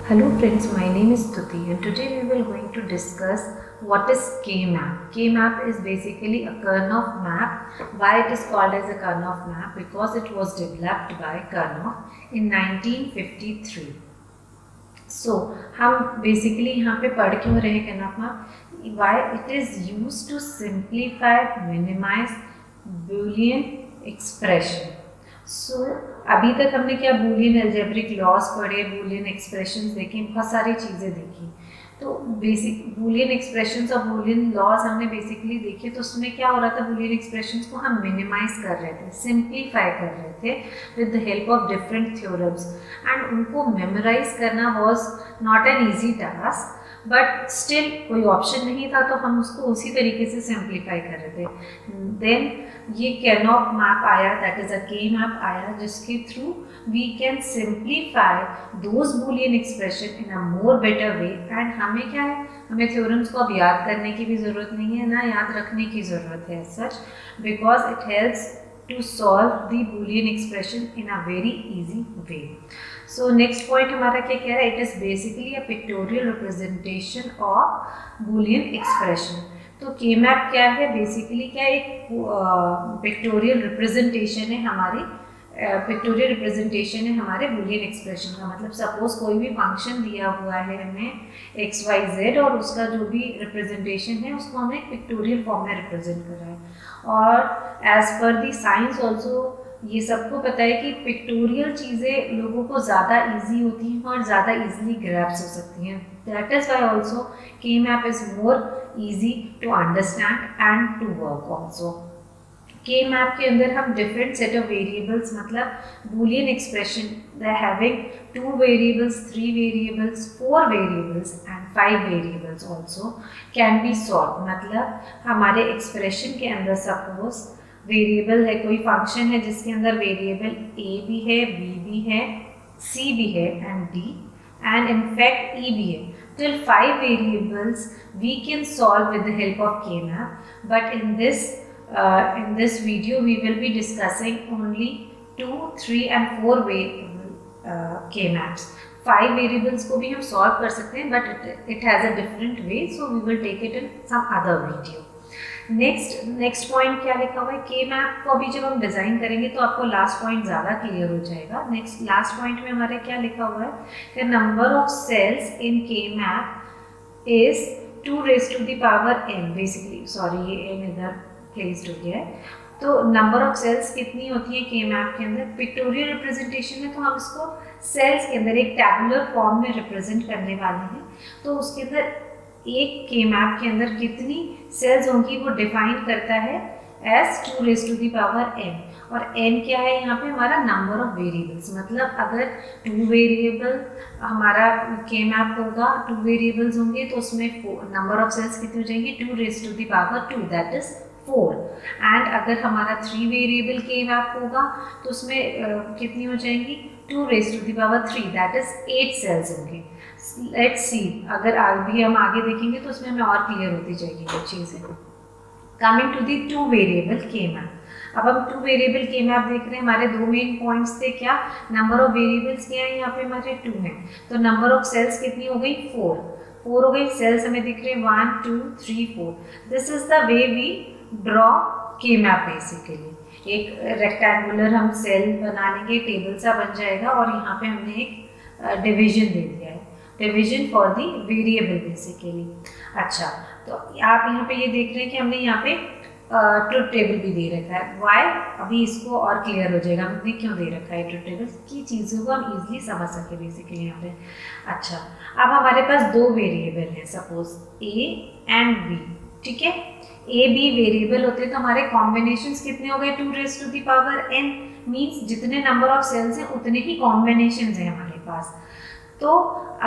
Hello friends, my name is Stuti and today we will going to discuss what is K-map. K-map is basically a Karnaugh map. Why it is called as a Karnaugh map? Because it was developed by Karnaugh in 1953. So हम basically यहाँ पे पढ़ क्यों रहे Karnaugh map? Why it is used to simplify, minimize Boolean expression. सो अभी तक हमने क्या बूलियन अलजेब्रिक लॉज पढ़े, बूलियन एक्सप्रेशंस देखे, बहुत सारी चीज़ें देखी। तो बेसिक बूलियन एक्सप्रेशंस और बूलियन लॉज हमने बेसिकली देखे। तो उसमें क्या हो रहा था, बूलियन एक्सप्रेशंस को हम मिनिमाइज कर रहे थे, सिंप्लीफाई कर रहे थे with the help of different theorems, and उनको मेमोराइज करना was not an easy task, but still कोई ऑप्शन नहीं था तो हम उसको उसी तरीके से सिंप्लीफाई कर रहे थे। देन ये Karnaugh मैप आया, that is a K map आया, जिसके through we can simplify those Boolean expression in a more better way. And हमें क्या है, हमें थ्योरम्स को अब याद करने की भी ज़रूरत नहीं है, ना याद रखने की ज़रूरत है सच, because it helps to solve the boolean expression in a very easy way. So next point हमारा क्या कह रहा है, it is basically a pictorial representation of boolean expression. तो K-map क्या है, बेसिकली क्या एक पिक्टोरियल रिप्रेजेंटेशन है हमारी, पिक्टोरियल रिप्रेजेंटेशन है हमारे बूलियन एक्सप्रेशन का। मतलब सपोज कोई भी फंक्शन दिया हुआ है हमें XYZ और उसका जो भी रिप्रेजेंटेशन है उसको हमने पिक्टोरियल फॉर्म में रिप्रेजेंट करा है। और एज पर दी साइंस ऑल्सो ये सबको पता है कि पिक्टोरियल चीज़ें लोगों को ज़्यादा इजी होती हैं और ज़्यादा इजीली ग्रैप्स हो सकती हैं। That is why also K-map is more easy to understand and to work also. K-map के अंदर हम डिफरेंट सेट ऑफ वेरिएबल्स, मतलब Boolean expression they having 2 variables, 3 variables, 4 variables and 5 variables also can be solve. मतलब हमारे expression के अंदर suppose variable है, कोई फंक्शन है जिसके अंदर वेरिएबल a भी है, b भी है, c भी है and d and in fact e भी है। Till 5 variables we can solve with the help of K-map, but in this video we will be discussing only 2, 3 and 4 K-maps. 5 variables को भी हम solve कर सकते हैं, but it has a different way, so we will take it in some other video. Next point क्या लिखा हुआ है, K-map को अभी जब हम डिज़ाइन करेंगे तो आपको लास्ट पॉइंट ज़्यादा क्लियर हो जाएगा। लास्ट पॉइंट में हमारे क्या लिखा हुआ है कि number of cells in K-map is 2 raised to the power n। Basically sorry ये n इधर प्लेस्ड हो गया है। तो नंबर ऑफ सेल्स कितनी होती है K-map के अंदर, पिक्टोरियल रिप्रेजेंटेशन है तो हम इसको सेल्स के अंदर एक टैबुलर फॉर्म में रिप्रेजेंट करने वाले हैं। तो उसके अंदर एक K-map के अंदर कितनी सेल्स होंगी वो डिफाइन करता है as 2 raised to the power n। और n क्या है यहाँ पे, हमारा नंबर ऑफ वेरिएबल्स। मतलब अगर 2 वेरिएबल हमारा K-map होगा, 2 वेरिएबल्स होंगे तो उसमें नंबर ऑफ सेल्स कितनी हो जाएंगी, 2 raised to the power 2, that is 4। And अगर हमारा 3 वेरिएबल K-map होगा तो उसमें कितनी हो जाएंगी, 2 raised to the power 3, that is 8 cells होंगे। लेट्स सी, अगर भी हम आगे देखेंगे तो उसमें हमें और क्लियर होती जाएगी वो चीज़ें। Coming to the 2 variable K-map। अब हम 2 वेरिएबल K-map देख रहे हैं, हमारे 2 मेन पॉइंट्स थे क्या, नंबर ऑफ वेरिएबल्स क्या है यहाँ पे हमारे 2 हैं, तो नंबर ऑफ सेल्स कितनी हो गई, 4 हो गई। सेल्स हमें दिख रहे हैं 1 2 3 4। This is the way we draw K-map। Basically एक रेक्टेंगुलर हम सेल बना लेंगे, टेबल सा बन जाएगा और यहाँ पे हमने एक डिवीजन दे दिया है, division for the variable basically. अच्छा, तो आप यहाँ पे ये देख रहे हैं कि हमने यहाँ पे ट्रुथ टेबल भी दे रखा है। वाई, अभी इसको और क्लियर हो जाएगा हमने क्यों दे रखा है ट्रुथ टेबल की, चीज़ों को हम इजीली समझ सके बेसिकली यहाँ पे। अच्छा, अब हमारे पास 2 वेरिएबल हैं सपोज a एंड b, ठीक है। a b वेरिएबल होते हैं तो हमारे कॉम्बिनेशंस कितने हो गए, 2 raised to the power n, means जितने नंबर ऑफ सेल्स हैं उतने ही कॉम्बिनेशंस हैं हमारे पास। तो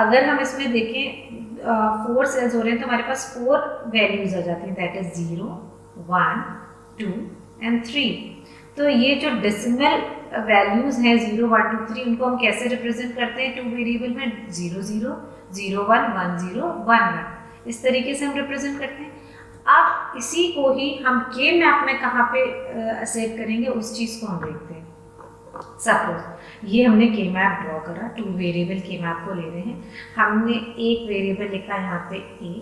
अगर हम इसमें देखें 4 सेल्स हो रहे हैं तो हमारे पास 4 वैल्यूज आ जाती हैं, दैट इज 0 1 2 एंड 3। तो ये जो डेसिमल वैल्यूज हैं 0 1 2 3, उनको हम कैसे रिप्रेजेंट करते हैं 2 वेरिएबल में, 0 0 0 1 1 0 1 1, इस तरीके से हम रिप्रेजेंट करते हैं। अब इसी को ही हम K-map में कहाँ पे सेट करेंगे उस चीज़ को हम देखते हैं। सपोज ये हमने के मैप ड्रॉ करा, टू वेरिएबल के मैप को ले रहे हैं। हमने एक वेरिएबल लिखा यहाँ पे ए,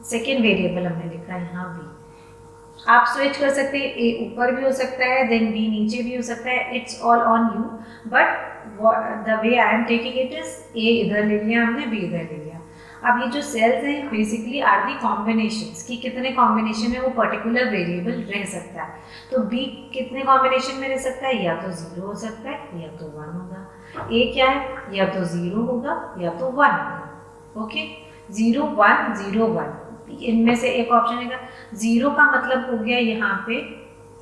सेकेंड वेरिएबल हमने लिखा यहाँ बी। आप स्विच कर सकते हैं, ए ऊपर भी हो सकता है, देन बी नीचे भी हो सकता है, it's all on you, but the way I am taking it is a इधर ले लिया हमने, बी इधर ले लिया। अब ये जो सेल्स हैं बेसिकली आर दी कॉम्बिनेशंस कि कितने कॉम्बिनेशन में वो पर्टिकुलर वेरिएबल रह सकता है। तो बी कितने कॉम्बिनेशन में रह सकता है, या तो 0 हो सकता है या तो 1 होगा। ए क्या है, या तो 0 होगा या तो 1 होगा। ओके, 0 1 0 1, इनमें से एक ऑप्शन है। 0 का मतलब हो गया यहाँ पे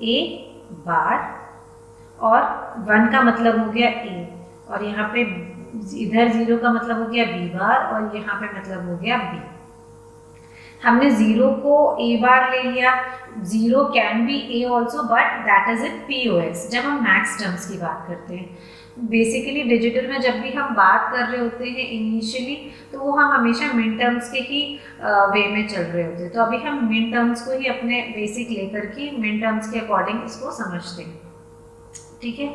ए बार, और 1 का मतलब हो गया ए, और यहाँ पे इधर 0 का मतलब हो गया बी बार, और यहाँ पे मतलब हो गया बी। हमने 0 को ए बार ले लिया, 0 can be A also, but that is in POS जब हम मैक्स टर्म्स की बात करते हैं। बेसिकली डिजिटल में जब भी हम बात कर रहे होते हैं इनिशियली, तो वो हम हमेशा मिन टर्म्स के ही वे में चल रहे होते हैं। तो अभी हम मिन टर्म्स को ही अपने बेसिक लेकर के मिन टर्म्स के अकॉर्डिंग इसको समझते हैं। ठीक है,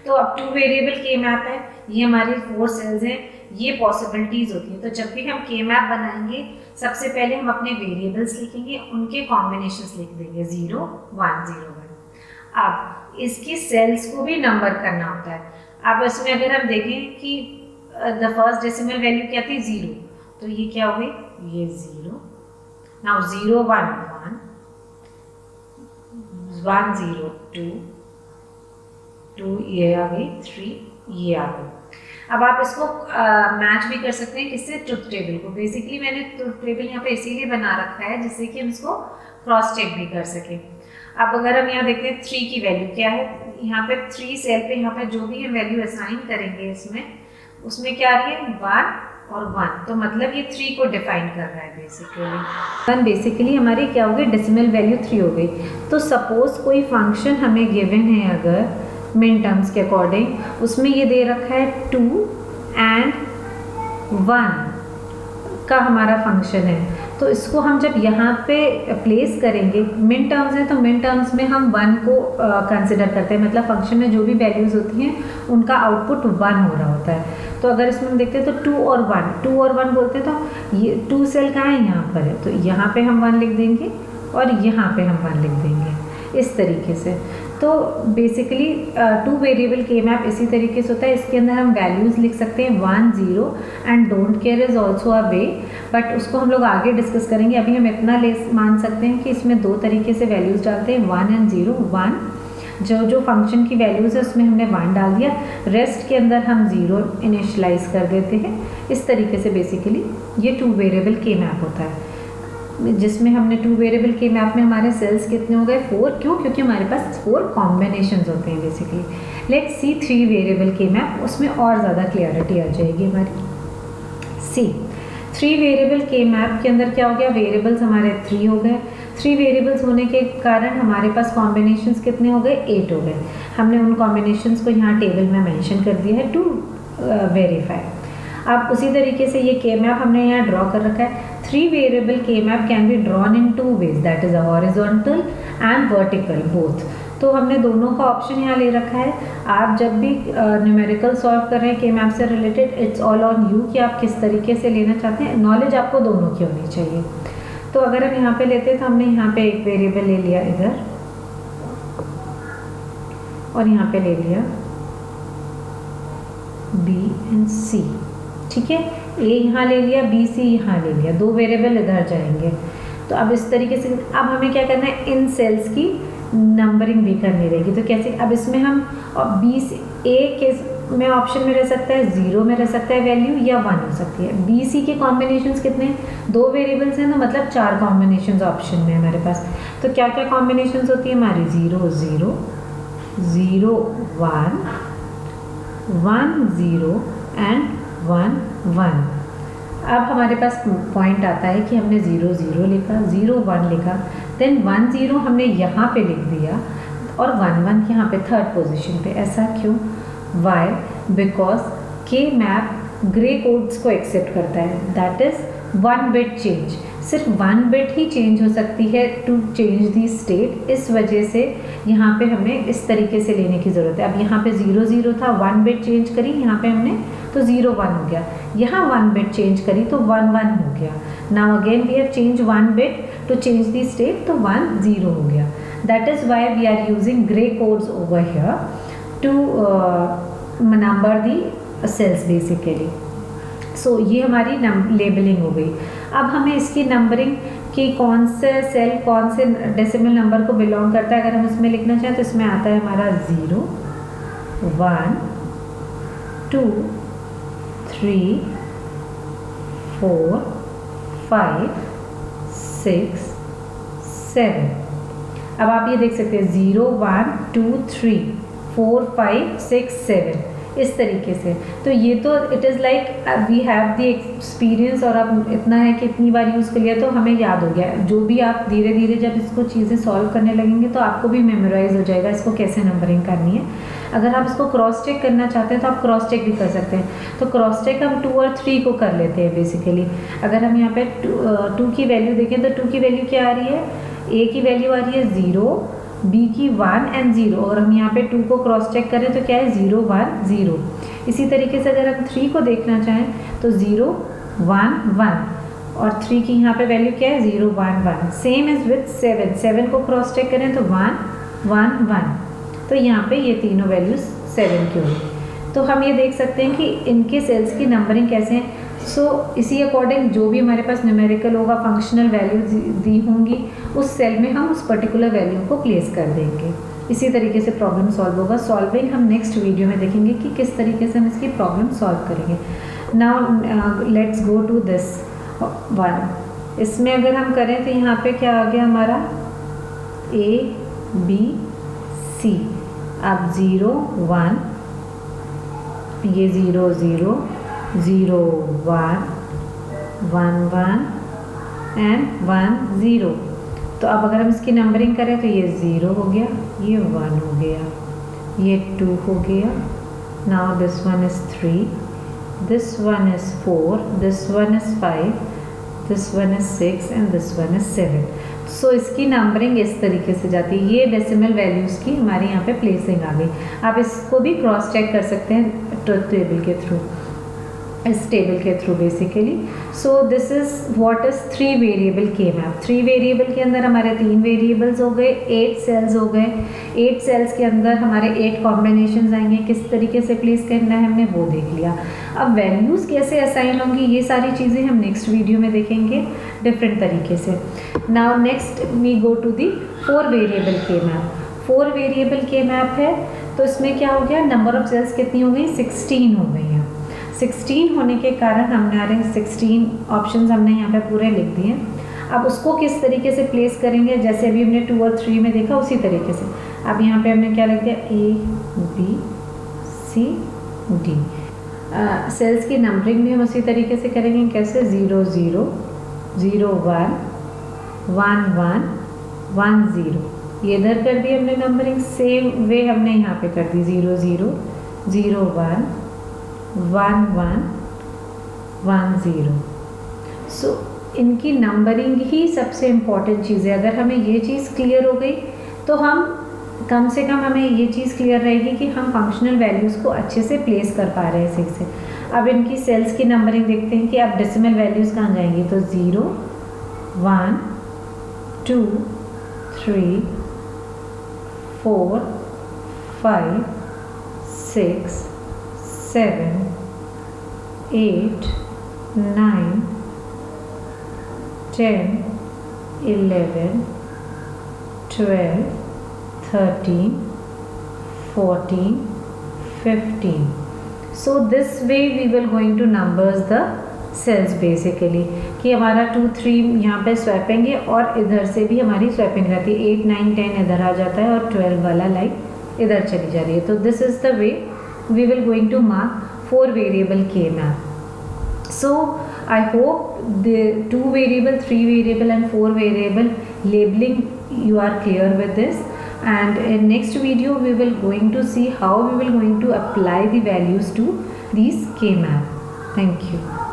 तो अब टू वेरिएबल के मैप है, ये हमारी 4 सेल्स हैं, ये पॉसिबिलिटीज़ होती हैं। तो जब भी हम के मैप बनाएंगे, सबसे पहले हम अपने वेरिएबल्स लिखेंगे, उनके कॉम्बिनेशंस लिख देंगे 0 1 0 1। अब इसकी सेल्स को भी नंबर करना होता है। अब इसमें अगर हम देखें कि द फर्स्ट डेसिमल वैल्यू क्या थी 0, तो ये क्या हो गई, ये 0। नाउ 0 1 1 1 0 2 2, ये आ गई 3, ये आ गई। अब आप इसको मैच भी कर सकते हैं किससे, ट्रुथ टेबल को। बेसिकली मैंने ट्रुथ टेबल यहाँ पे इसीलिए बना रखा है जिससे कि हम इसको क्रॉस चेक भी कर सकें। अब अगर हम यहाँ देखते हैं 3 की वैल्यू क्या है, यहाँ पे 3 सेल पे यहाँ पे जो भी हम वैल्यू असाइन करेंगे इसमें, उसमें क्या आ रही है 1 और 1, तो मतलब ये 3 को डिफाइन कर रहा है बेसिकली। बेसिकली हमारी क्या हो गई, डेसिमल वैल्यू 3 हो गई। तो सपोज कोई फंक्शन हमें गिवन है अगर मिन टर्म्स के अकॉर्डिंग, उसमें ये दे रखा है 2 एंड 1 का हमारा फंक्शन है, तो इसको हम जब यहाँ पे प्लेस करेंगे, मिन टर्म्स है तो मिन टर्म्स में हम 1 को कंसिडर करते हैं, मतलब फंक्शन में जो भी वैल्यूज़ होती हैं उनका आउटपुट 1 हो रहा होता है। तो अगर इसमें हम देखते हैं तो 2 और 1 बोलते हैं, तो ये 2 सेल कहाँ है, यहाँ पर है, तो यहाँ पे हम 1 लिख देंगे और यहाँ पे हम 1 लिख देंगे, इस तरीके से। तो बेसिकली टू वेरिएबल के मैप इसी तरीके से होता है। इसके अंदर हम वैल्यूज़ लिख सकते हैं 1 0 and don't care is also a way, but उसको हम लोग आगे डिस्कस करेंगे। अभी हम इतना मान सकते हैं कि इसमें 2 तरीके से वैल्यूज़ डालते हैं, 1 एंड 0। 1 जो फंक्शन की वैल्यूज़ है उसमें हमने 1 डाल दिया, रेस्ट के अंदर हम 0 इनिशलाइज कर देते हैं। इस तरीके से बेसिकली ये टू वेरिएबल के मैप होता है, जिसमें हमने टू वेरिएबल के मैप में हमारे सेल्स कितने हो गए 4। क्यों, क्योंकि हमारे पास 4 कॉम्बिनेशंस होते हैं बेसिकली। लेट्स सी 3 वेरिएबल के मैप, उसमें और ज़्यादा क्लियरिटी आ जाएगी हमारी। सी 3 वेरिएबल के मैप के अंदर क्या हो गया, वेरिएबल्स हमारे 3 हो गए। 3 वेरिएबल्स होने के कारण हमारे पास कॉम्बिनेशंस कितने हो गए, 8 हो गए। हमने उन कॉम्बिनेशंस को यहाँ टेबल में मेंशन कर दिया है टू वेरीफाई। अब उसी तरीके से ये के मैप हमने यहाँ ड्रॉ कर रखा है। 3 वेरिएबल के map can be drawn in 2 ways, that is a horizontal and vertical both. तो हमने दोनों का ऑप्शन यहाँ ले रखा है। आप जब भी न्यूमेरिकल सॉल्व कर रहे हैं के मैप से related, it's all on you कि आप किस तरीके से लेना चाहते हैं। नॉलेज आपको दोनों की होनी चाहिए। तो अगर हम यहाँ पे लेते हैं तो हमने यहाँ पे एक वेरिएबल ले लिया इधर, और यहाँ पे ले लिया B एंड C, ठीक है। A यहाँ ले लिया, B C यहाँ ले लिया, 2 वेरिएबल इधर जाएंगे। तो अब इस तरीके से अब हमें क्या करना है, इन सेल्स की नंबरिंग भी करनी रहेगी। तो कैसे, अब इसमें हम B से A के में ऑप्शन में रह सकता है, 0 में रह सकता है वैल्यू, या 1 हो सकती है। B C के कॉम्बिनेशंस कितने हैं, 2 वेरिएबल्स हैं, तो मतलब 4 कॉम्बिनेशंस ऑप्शन में है हमारे पास। तो क्या क्या कॉम्बिनेशंस होती है हमारी, 0 0 0 1 1 0 एंड 1 1। अब हमारे पास पॉइंट आता है कि हमने 0 0 लिखा, 0 1 लिखा, देन 1 0 हमने यहाँ पे लिख दिया और 1 1 यहाँ पे थर्ड पोजीशन पे। ऐसा क्यों, वाई, बिकॉज के मैप ग्रे कोड्स को एक्सेप्ट करता है, दैट इज 1 बिट चेंज, सिर्फ 1 बिट ही चेंज हो सकती है टू चेंज दी स्टेट। इस वजह से यहाँ पे हमें इस तरीके से लेने की ज़रूरत है। अब यहाँ पे 0 0 था, 1 बिट चेंज करी यहाँ पे हमने तो 0 1 हो गया, यहाँ 1 बिट चेंज करी तो 1 1 हो गया। Now again we have change 1 bit to change the state तो 1 0 हो गया। That is why we are using grey codes over here to number the cells basically. So ये हमारी लेबलिंग हो गई। अब हमें इसकी नंबरिंग कि कौन से सेल कौन से डेसिमल नंबर को बिलोंग करता है, अगर हम इसमें लिखना चाहें तो इसमें आता है हमारा 0 1 2 3 4 5 6 7। अब आप ये देख सकते हैं 0 1 2 3 4 5 6 7 इस तरीके से। तो ये तो it is like we have the experience, और अब इतना है कि इतनी बार यूज़ कर लिया तो हमें याद हो गया। जो भी आप धीरे धीरे जब इसको चीज़ें सॉल्व करने लगेंगे तो आपको भी मेमोराइज हो जाएगा इसको कैसे नंबरिंग करनी है। अगर आप इसको क्रॉस चेक करना चाहते हैं तो आप क्रॉस चेक भी कर सकते हैं। तो क्रॉस चेक हम 2 और 3 को कर लेते हैं बेसिकली। अगर हम यहाँ पे 2 की वैल्यू देखें तो 2 की वैल्यू क्या आ रही है, A की वैल्यू आ रही है 0, B की 1 एंड 0, और हम यहाँ पे 2 को क्रॉस चेक करें तो क्या है 0 1 0। इसी तरीके से अगर हम 3 को देखना चाहें तो 0 1 1, और 3 की यहाँ पे वैल्यू क्या है 0 1 1। सेम इज विथ 7, 7 को क्रॉस चेक करें तो 1 1 1। तो यहाँ पे ये तीनों वैल्यूज 7 की होगी। तो हम ये देख सकते हैं कि इनके सेल्स की नंबरिंग कैसे है। सो इसी अकॉर्डिंग जो भी हमारे पास न्यूमेरिकल होगा, फंक्शनल वैल्यू दी होंगी, उस सेल में हम उस पर्टिकुलर वैल्यू को प्लेस कर देंगे। इसी तरीके से प्रॉब्लम सॉल्व होगा। सॉल्विंग हम नेक्स्ट वीडियो में देखेंगे कि किस तरीके से हम इसकी प्रॉब्लम सॉल्व करेंगे। Now let's go to this one. इसमें अगर हम करें तो यहाँ पे क्या आ गया हमारा A B C। अब 0 1, ये 0 0 0 1 1 1 एंड 1 0। तो अब अगर हम इसकी नंबरिंग करें तो ये 0 हो गया, ये 1 हो गया, ये 2 हो गया। Now this one is 3, this one is 4, this one is 5, this one is 6 and this one is 7। सो इसकी नंबरिंग इस तरीके से जाती है। ये डेसिमल वैल्यूज़ की हमारे यहाँ पे प्लेसिंग आ गई। आप इसको भी क्रॉस चेक कर सकते हैं ट्रुथ टेबल के थ्रू, इस टेबल के through basically. So this is what is 3 variable के मैप। 3 वेरिएबल के अंदर हमारे 3 वेरिएबल्स हो गए, 8 सेल्स हो गए। 8 सेल्स के अंदर हमारे 8 कॉम्बिनेशंस आएंगे। किस तरीके से प्लेस करना है हमने वो देख लिया। अब वैल्यूज़ कैसे असाइन होंगी ये सारी चीज़ें हम नेक्स्ट वीडियो में देखेंगे डिफरेंट तरीके से। Now next we go to the 4 variable के मैप। 4 वेरिएबल के मैप है तो इसमें क्या हो गया, नंबर ऑफ सेल्स कितनी हो गई, 16 हो गई हैं। 16 होने के कारण हमारे 16 ऑप्शंस हमने यहाँ पे पूरे लिख दिए। अब उसको किस तरीके से प्लेस करेंगे, जैसे अभी हमने 2 और 3 में देखा उसी तरीके से। अब यहाँ पे हमने क्या लिख दिया, A B C D। Cells की नंबरिंग भी हम उसी तरीके से करेंगे। कैसे, 0 0 0 1 1 1 1 0। ये इधर कर दी हमने नंबरिंग। सेम वे हमने यहाँ पे कर दी 0 0 0 1 1 1 1 0। सो इनकी नंबरिंग ही सबसे इम्पॉर्टेंट चीज़ है। अगर हमें ये चीज़ क्लियर हो गई तो हम कम से कम हमें ये चीज़ क्लियर रहेगी कि हम फंक्शनल वैल्यूज़ को अच्छे से प्लेस कर पा रहे हैं सही से। अब इनकी सेल्स की नंबरिंग देखते हैं कि अब डेसिमल वैल्यूज़ कहाँ जाएंगी। तो 0 1 2 3 4 5 6 7 8 9 10 11 12 13 14 15। So this way we will going to numbers the cells basically कि हमारा 2 3 यहाँ पे स्वैपेंगे और इधर से भी हमारी स्वैपिंग रहती है। 8 9 10 इधर आ जाता है और 12 वाला लाइन इधर चली जा रही है। तो this is the way we will going to mark 4 variable के map. So I hope the 2 variable, 3 variable and 4 variable labeling you are clear with this, and in next video we will going to see how we will going to apply the values to these K map. Thank you.